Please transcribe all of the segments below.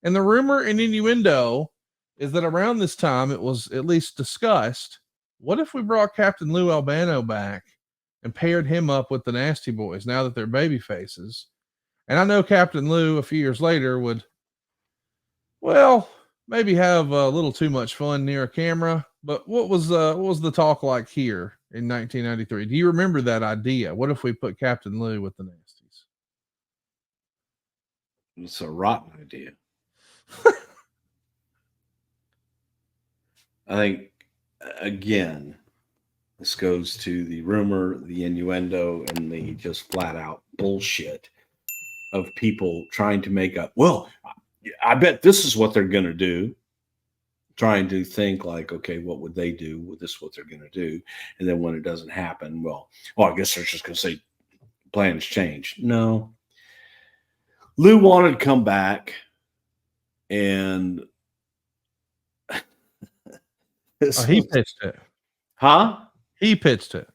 And the rumor and innuendo is that around this time it was at least discussed. What if we brought Captain Lou Albano back and paired him up with the Nasty Boys now that they're baby faces? And I know Captain Lou a few years later would, well, maybe have a little too much fun near a camera. But what was the talk like here in 1993? Do you remember that idea? What if we put Captain Lou with the Nasties? It's a rotten idea. I think, again, this goes to the rumor, the innuendo, and the just flat out bullshit of people trying to make up. Well, I bet this is what they're going to do. Trying to think like, okay, what would they do? Well, this is what they're going to do. And then when it doesn't happen, well, I guess they're just going to say plans changed. No. Lou wanted to come back and he pitched it. Huh? He pitched it.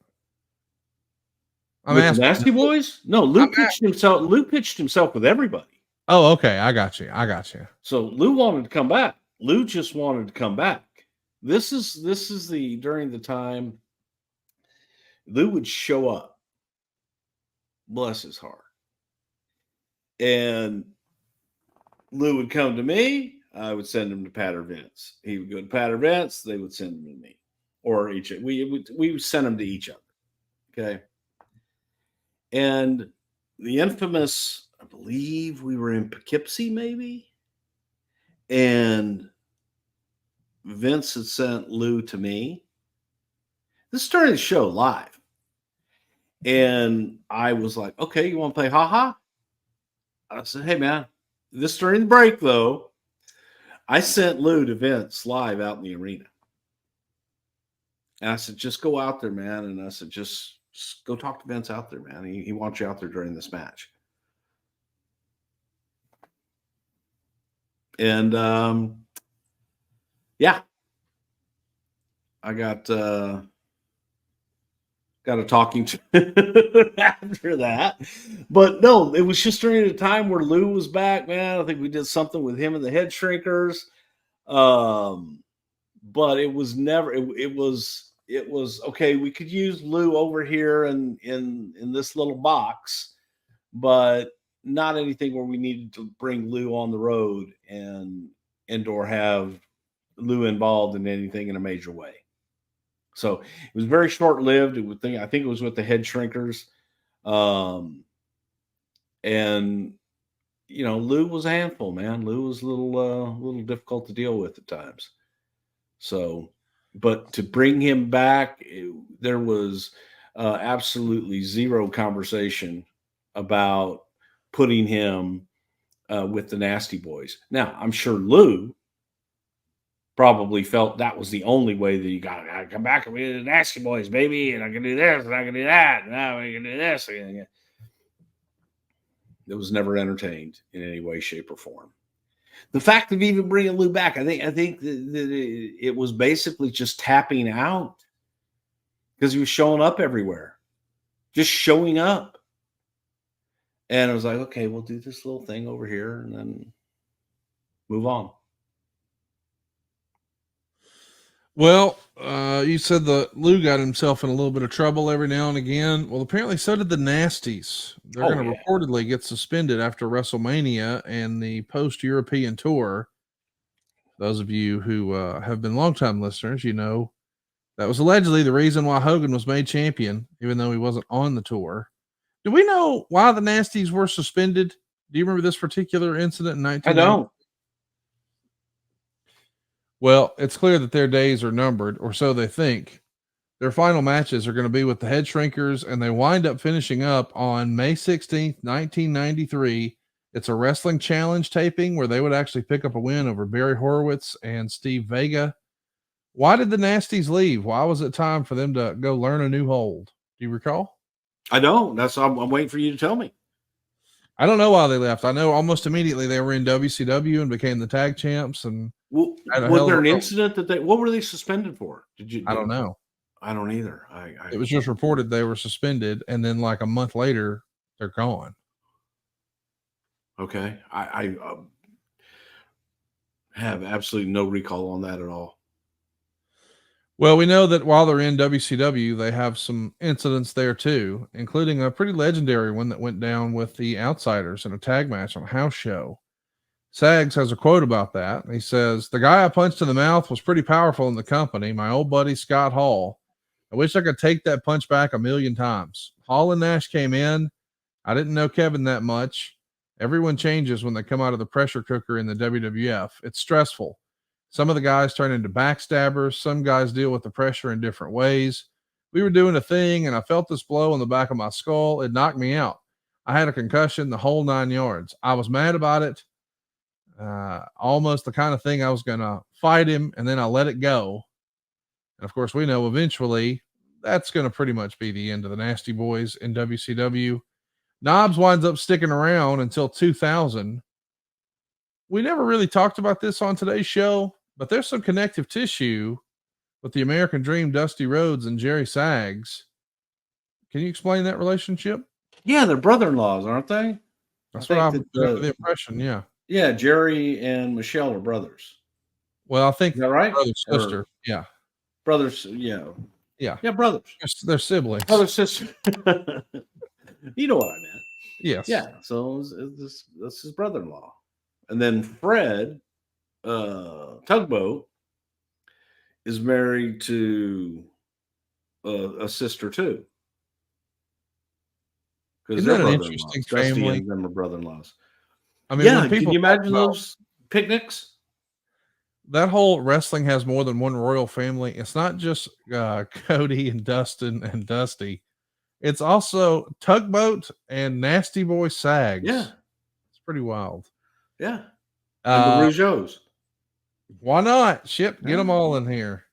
I'm with the Nasty Boys? No, Lou pitched himself. Lou pitched himself with everybody. Oh, okay. I got you. So Lou wanted to come back. Lou just wanted to come back. This is during the time Lou would show up. Bless his heart. And Lou would come to me. I would send him to Pat or Vince. He would go to Pat or Vince. They would send him to me, or we would send them to each other. Okay. And the infamous, I believe we were in Poughkeepsie, maybe, and Vince had sent Lou to me. This is during the show live, and I was like, "Okay, you want to play haha?" I said, "Hey, man, this during the break though." I sent Lou to Vince live out in the arena. And I said, just go out there, man. And I said, just go talk to Vince out there, man. He wants you out there during this match. And yeah, I got a talking to after that. But no, it was just during the time where Lou was back, man. I think we did something with him and the Head Shrinkers. But it was never, it was okay. We could use Lou over here in this little box, but not anything where we needed to bring Lou on the road and or have Lou involved in anything in a major way. So it was very short-lived. I think it was with the Head Shrinkers. And you know, Lou was a handful, man. Lou was a little difficult to deal with at times. So, but to bring him back, there was absolutely zero conversation about putting him with the Nasty Boys. Now, I'm sure Lou probably felt that was the only way that you got to come back and be the Nasty Boys, baby, and I can do this and I can do that, and now I can do this. It was never entertained in any way, shape, or form. The fact of even bringing Lou back, I think that it was basically just tapping out because he was showing up everywhere, just showing up. And I was like, okay, we'll do this little thing over here and then move on. Well, you said that Lou got himself in a little bit of trouble every now and again. Well, apparently so did the Nasties. They're going to reportedly get suspended after WrestleMania and the post-European tour. Those of you who have been longtime listeners, you know, that was allegedly the reason why Hogan was made champion, even though he wasn't on the tour. Do we know why the Nasties were suspended? Do you remember this particular incident in 1990? I don't. Well, it's clear that their days are numbered, or so they think. Their final matches are going to be with the Head Shrinkers, and they wind up finishing up on May 16th, 1993. It's a wrestling challenge taping where they would actually pick up a win over Barry Horowitz and Steve Vega. Why did the Nasties leave? Why was it time for them to go learn a new hold? Do you recall? I don't. I'm waiting for you to tell me. I don't know why they left. I know almost immediately they were in WCW and became the tag champs. And was there an incident what were they suspended for? I don't know. I don't either. It was just reported they were suspended, and then like a month later, they're gone. Okay. have absolutely no recall on that at all. Well, we know that while they're in WCW, they have some incidents there too, including a pretty legendary one that went down with the Outsiders in a tag match on a house show. Sags has a quote about that. He says, "The guy I punched in the mouth was pretty powerful in the company, my old buddy Scott Hall. I wish I could take that punch back a million times. Hall and Nash came in. I didn't know Kevin that much. Everyone changes when they come out of the pressure cooker in the WWF. It's stressful. Some of the guys turn into backstabbers. Some guys deal with the pressure in different ways. We were doing a thing, and I felt this blow on the back of my skull. It knocked me out. I had a concussion, the whole 9 yards. I was mad about it. Almost the kind of thing I was going to fight him, and then I let it go. And of course, we know eventually that's going to pretty much be the end of the Nasty Boys in WCW. Knobbs winds up sticking around until 2000. We never really talked about this on today's show, but there's some connective tissue with the American Dream, Dusty Rhodes, and Jerry Sags. Can you explain that relationship? Yeah, they're brother-in-laws, aren't they? That's what I'm under the impression. Yeah. Yeah, Jerry and Michelle are brothers. Well, I think Is that right? Brother, sister. Yeah. Brothers. Yeah. Yeah. Yeah, brothers. They're siblings. Brother, sister. You know what I meant. Yes. Yeah. So that's his brother-in-law. And then Fred Tugboat is married to a sister too. Because they're an brother-in-laws. interesting Dusty family? and them are brother-in-laws. I mean, Yeah, when people can you talk imagine about those picnics? that whole wrestling has more than one royal family. It's not just Cody and Dustin and Dusty. It's also Tugboat and Nasty Boy Sags. Yeah. It's pretty wild. Yeah. And the Rougeaus. Why not? Shit, get them all in here.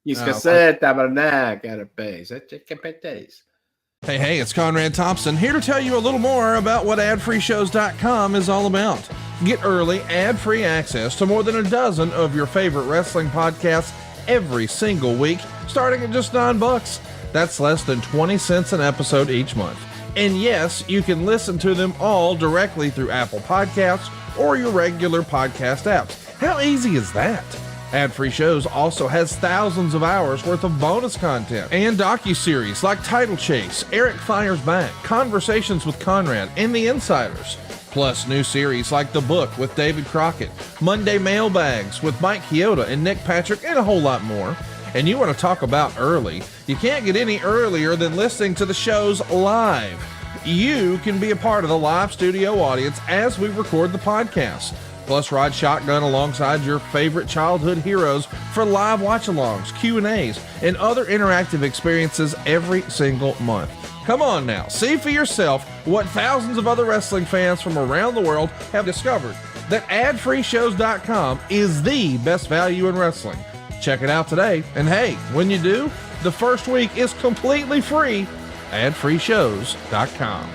Hey, it's Conrad Thompson here to tell you a little more about what AdFreeShows.com is all about. Get early, ad-free access to more than a dozen of your favorite wrestling podcasts every single week, starting at just $9. That's less than 20 cents an episode each month. And yes, you can listen to them all directly through Apple Podcasts or your regular podcast apps. How easy is that? AdFree Shows also has thousands of hours worth of bonus content and docuseries like Title Chase, Eric Fires Back, Conversations with Conrad, and The Insiders. Plus new series like The Book with David Crockett, Monday Mailbags with Mike Chioda and Nick Patrick, and a whole lot more. And you want to talk about early? You can't get any earlier than listening to the shows live. You can be a part of the live studio audience as we record the podcast. Plus, ride shotgun alongside your favorite childhood heroes for live watch-alongs, Q&As, and other interactive experiences every single month. Come on now, see for yourself what thousands of other wrestling fans from around the world have discovered, that AdFreeShows.com is the best value in wrestling. Check it out today, and hey, when you do, the first week is completely free. AdFreeShows.com.